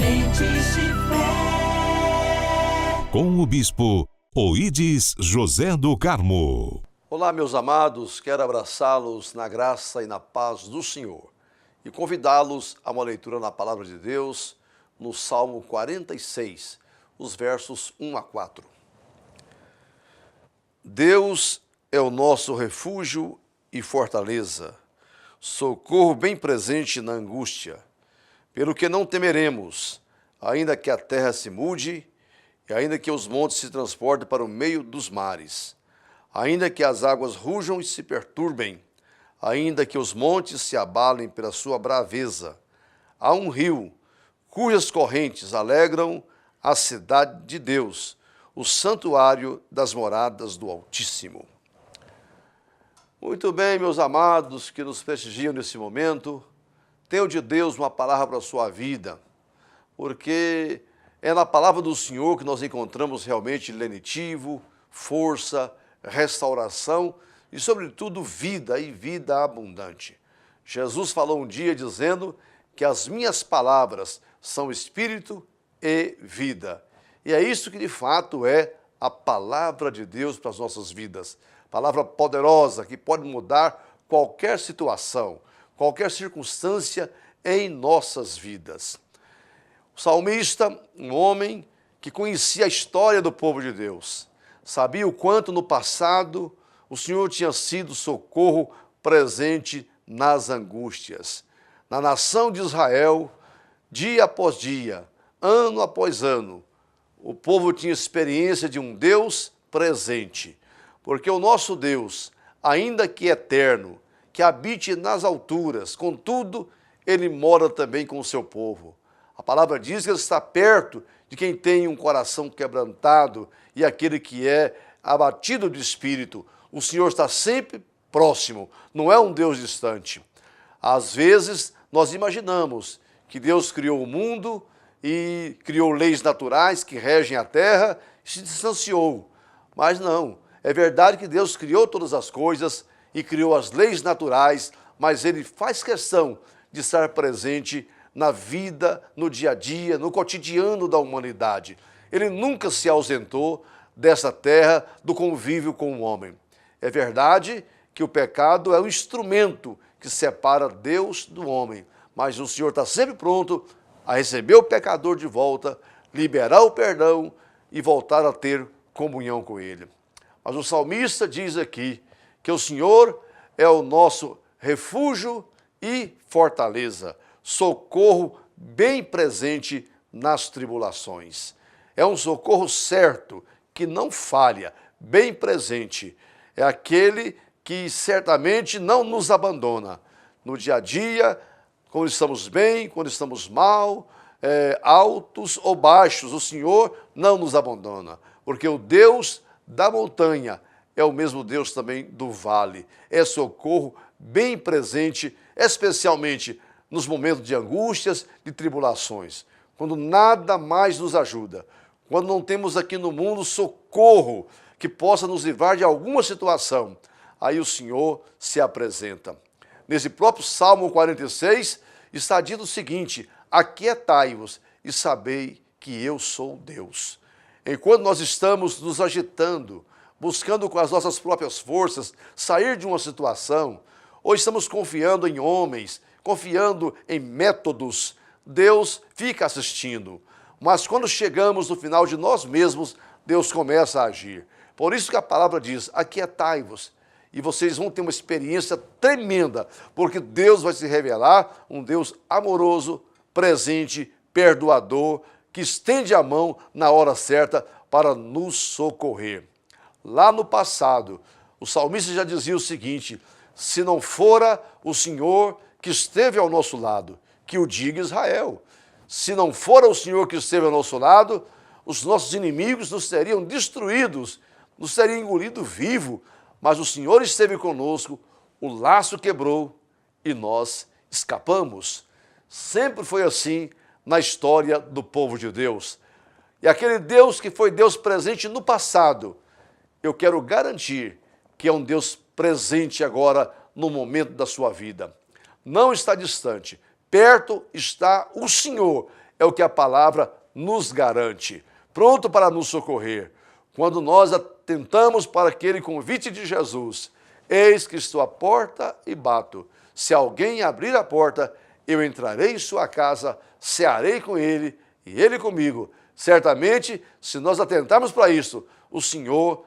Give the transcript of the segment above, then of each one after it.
Sementes de Fé. Com o Bispo Oídes José do Carmo. Olá, meus amados, quero abraçá-los na graça e na paz do Senhor e convidá-los a uma leitura na Palavra de Deus no Salmo 46, os versos 1 a 4. Deus é o nosso refúgio e fortaleza, socorro bem presente na angústia. Pelo que não temeremos, ainda que a terra se mude, e ainda que os montes se transportem para o meio dos mares, ainda que as águas rujam e se perturbem, ainda que os montes se abalem pela sua braveza. Há um rio, cujas correntes alegram a cidade de Deus, o santuário das moradas do Altíssimo. Muito bem, meus amados que nos prestigiam nesse momento, tenho de Deus uma palavra para a sua vida, porque é na palavra do Senhor que nós encontramos realmente lenitivo, força, restauração e, sobretudo, vida e vida abundante. Jesus falou um dia dizendo que as minhas palavras são espírito e vida. E é isso que, de fato, é a palavra de Deus para as nossas vidas. Palavra poderosa que pode mudar qualquer situação, qualquer circunstância em nossas vidas. O salmista, um homem que conhecia a história do povo de Deus, sabia o quanto no passado o Senhor tinha sido socorro presente nas angústias. Na nação de Israel, dia após dia, ano após ano, o povo tinha experiência de um Deus presente, porque o nosso Deus, ainda que eterno, que habite nas alturas, contudo, ele mora também com o seu povo. A palavra diz que ele está perto de quem tem um coração quebrantado e aquele que é abatido de espírito. O Senhor está sempre próximo, não é um Deus distante. Às vezes, nós imaginamos que Deus criou o mundo e criou leis naturais que regem a terra e se distanciou. Mas não, é verdade que Deus criou todas as coisas e criou as leis naturais, mas Ele faz questão de estar presente na vida, no dia a dia, no cotidiano da humanidade. Ele nunca se ausentou dessa terra, do convívio com o homem. É verdade que o pecado é o instrumento que separa Deus do homem, mas o Senhor está sempre pronto a receber o pecador de volta, liberar o perdão e voltar a ter comunhão com ele. Mas o salmista diz aqui que o Senhor é o nosso refúgio e fortaleza, socorro bem presente nas tribulações. É um socorro certo, que não falha, bem presente. É aquele que certamente não nos abandona. No dia a dia, quando estamos bem, quando estamos mal, altos ou baixos, o Senhor não nos abandona. Porque o Deus da montanha é o mesmo Deus também do vale. É socorro bem presente, especialmente nos momentos de angústias, de tribulações, quando nada mais nos ajuda, quando não temos aqui no mundo socorro que possa nos livrar de alguma situação, aí o Senhor se apresenta. Nesse próprio Salmo 46 está dito o seguinte: aquietai-vos e sabei que eu sou Deus. Enquanto nós estamos nos agitando, buscando com as nossas próprias forças sair de uma situação, ou estamos confiando em homens, confiando em métodos, Deus fica assistindo. Mas quando chegamos no final de nós mesmos, Deus começa a agir. Por isso que a palavra diz: aquietai-vos, e vocês vão ter uma experiência tremenda, porque Deus vai se revelar um Deus amoroso, presente, perdoador, que estende a mão na hora certa para nos socorrer. Lá no passado, o salmista já dizia o seguinte: se não fora o Senhor que esteve ao nosso lado, que o diga Israel. Se não fora o Senhor que esteve ao nosso lado, os nossos inimigos nos teriam destruídos, nos teriam engolido vivo, mas o Senhor esteve conosco, o laço quebrou e nós escapamos. Sempre foi assim na história do povo de Deus. E aquele Deus que foi Deus presente no passado, eu quero garantir que é um Deus presente agora no momento da sua vida. Não está distante, perto está o Senhor. é o que a palavra nos garante, pronto para nos socorrer. Quando nós atentamos para aquele convite de Jesus, eis que estou à porta e bato. Se alguém abrir a porta, eu entrarei em sua casa, cearei com ele e ele comigo. Certamente, se nós atentarmos para isso, o Senhor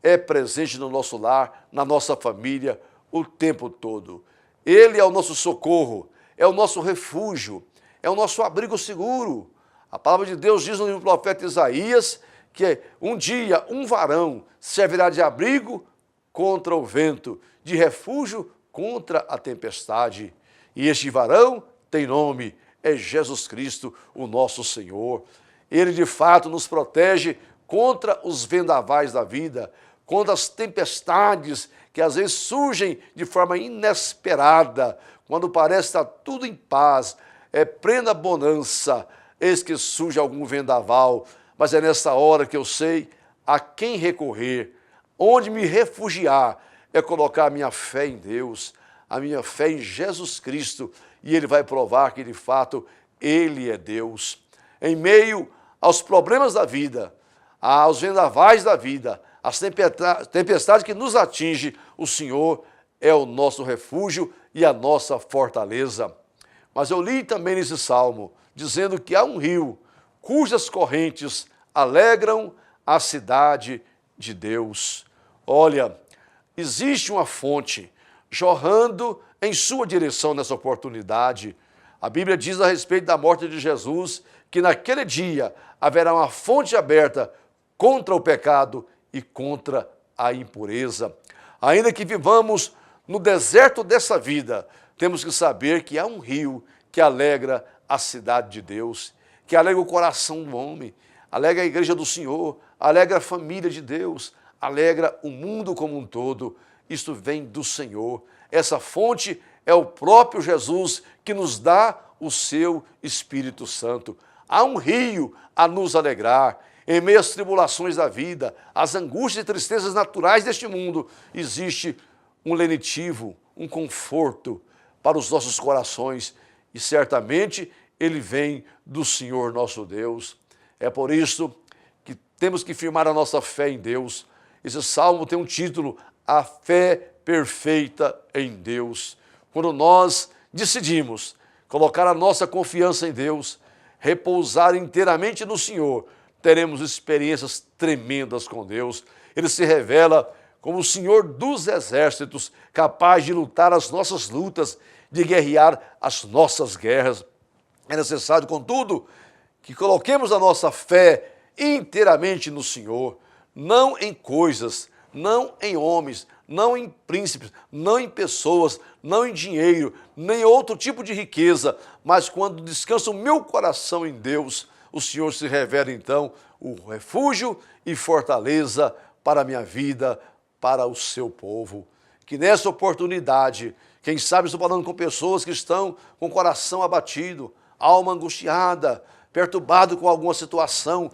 é presente no nosso lar, na nossa família, o tempo todo. Ele é o nosso socorro, é o nosso refúgio, é o nosso abrigo seguro. A palavra de Deus diz no livro do profeta Isaías que um dia um varão servirá de abrigo contra o vento, de refúgio contra a tempestade. E este varão tem nome, é Jesus Cristo, o nosso Senhor. Ele de fato nos protege contra os vendavais da vida, contra as tempestades que às vezes surgem de forma inesperada, quando parece estar tudo em paz, é plena bonança, eis que surge algum vendaval, mas é nessa hora que eu sei a quem recorrer, onde me refugiar, é colocar a minha fé em Deus, a minha fé em Jesus Cristo, e Ele vai provar que de fato Ele é Deus. Em meio aos problemas da vida, aos vendavais da vida, às tempestades que nos atingem, o Senhor é o nosso refúgio e a nossa fortaleza. Mas eu li também nesse salmo, dizendo que há um rio cujas correntes alegram a cidade de Deus. Olha, existe uma fonte jorrando em sua direção nessa oportunidade. A Bíblia diz a respeito da morte de Jesus que naquele dia haverá uma fonte aberta contra o pecado e contra a impureza. Ainda que vivamos no deserto dessa vida, temos que saber que há um rio que alegra a cidade de Deus, que alegra o coração do homem, alegra a igreja do Senhor, alegra a família de Deus, alegra o mundo como um todo. Isto vem do Senhor. Essa fonte é o próprio Jesus que nos dá o seu Espírito Santo. Há um rio a nos alegrar. Em meio às tribulações da vida, às angústias e tristezas naturais deste mundo, existe um lenitivo, um conforto para os nossos corações. E certamente ele vem do Senhor nosso Deus. É por isso que temos que firmar a nossa fé em Deus. Esse salmo tem um título, A Fé Perfeita em Deus. Quando nós decidimos colocar a nossa confiança em Deus, repousar inteiramente no Senhor, teremos experiências tremendas com Deus. Ele se revela como o Senhor dos exércitos, capaz de lutar as nossas lutas, de guerrear as nossas guerras. É necessário, contudo, que coloquemos a nossa fé inteiramente no Senhor, não em coisas, não em homens, não em príncipes, não em pessoas, não em dinheiro, nem outro tipo de riqueza, mas quando descansa o meu coração em Deus, o Senhor se revela então o refúgio e fortaleza para a minha vida, para o seu povo. Que nessa oportunidade, quem sabe estou falando com pessoas que estão com o coração abatido, alma angustiada, perturbado com alguma situação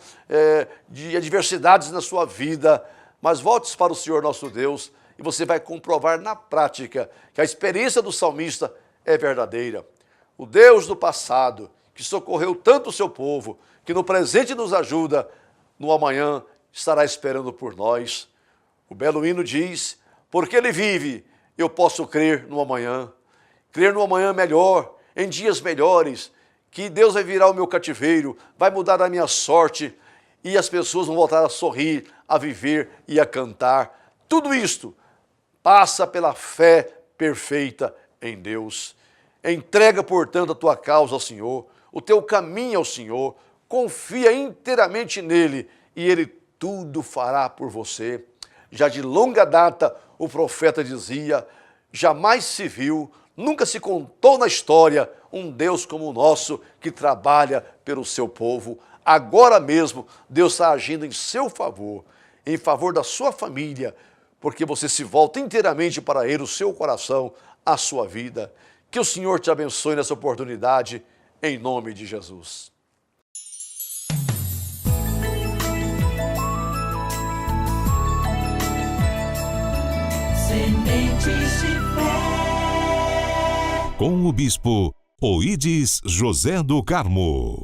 de adversidades na sua vida, mas volte para o Senhor nosso Deus e você vai comprovar na prática que a experiência do salmista é verdadeira. O Deus do passado, que socorreu tanto o seu povo, que no presente nos ajuda, no amanhã estará esperando por nós. O belo hino diz, porque Ele vive, eu posso crer no amanhã melhor, em dias melhores, que Deus vai virar o meu cativeiro, vai mudar a minha sorte, e as pessoas vão voltar a sorrir, a viver e a cantar. Tudo isto passa pela fé perfeita em Deus. Entrega, portanto, a tua causa ao Senhor, o teu caminho ao Senhor, confia inteiramente nele e ele tudo fará por você. Já de longa data o profeta dizia, jamais se viu, nunca se contou na história um Deus como o nosso que trabalha pelo seu povo. Agora mesmo Deus está agindo em seu favor, em favor da sua família, porque você se volta inteiramente para Ele, o seu coração, a sua vida. Que o Senhor te abençoe nessa oportunidade, em nome de Jesus. Sementes de fé. Com o bispo Oídes José do Carmo.